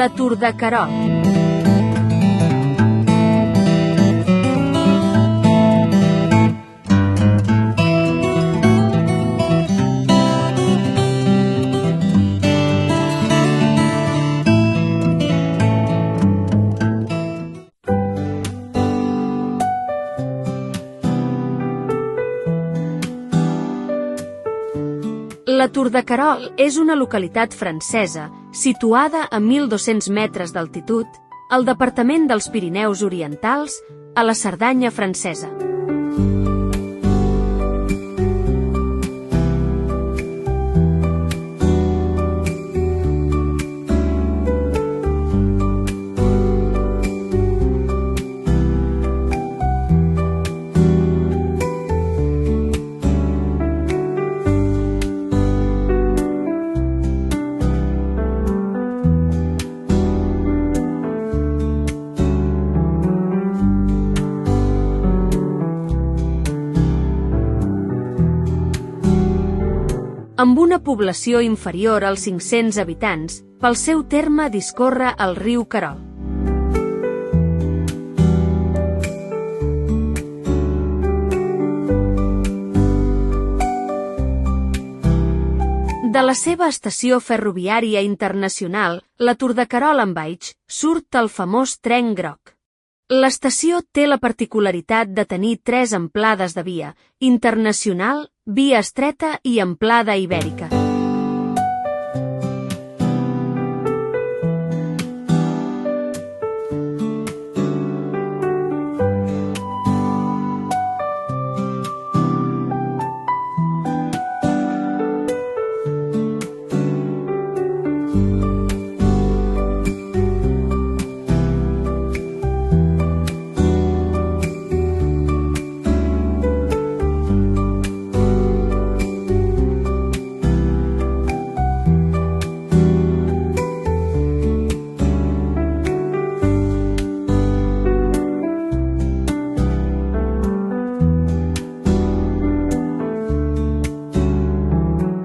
La Tour de Querol. La Tour de Querol és una localitat francesa situada a 1.200 metres d'altitud al departament dels Pirineus Orientals, a la Cerdanya francesa. Amb una població inferior als 500 habitants, pel seu terme discorre el riu Querol. De la seva estació ferroviària internacional, la Tour de Querol en Baix, surt el famós tren groc. L'estació té la particularitat de tenir 3 amplades de via: internacional, via estreta i amplada ibèrica.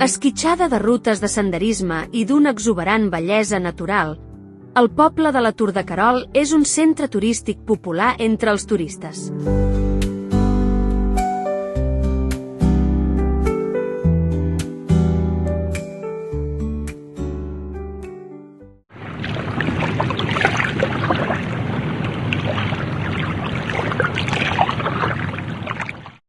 Esquitxada de rutes de senderisme i d'una exuberant bellesa natural, el poble de la Tour de Querol és un centre turístic popular entre els turistes.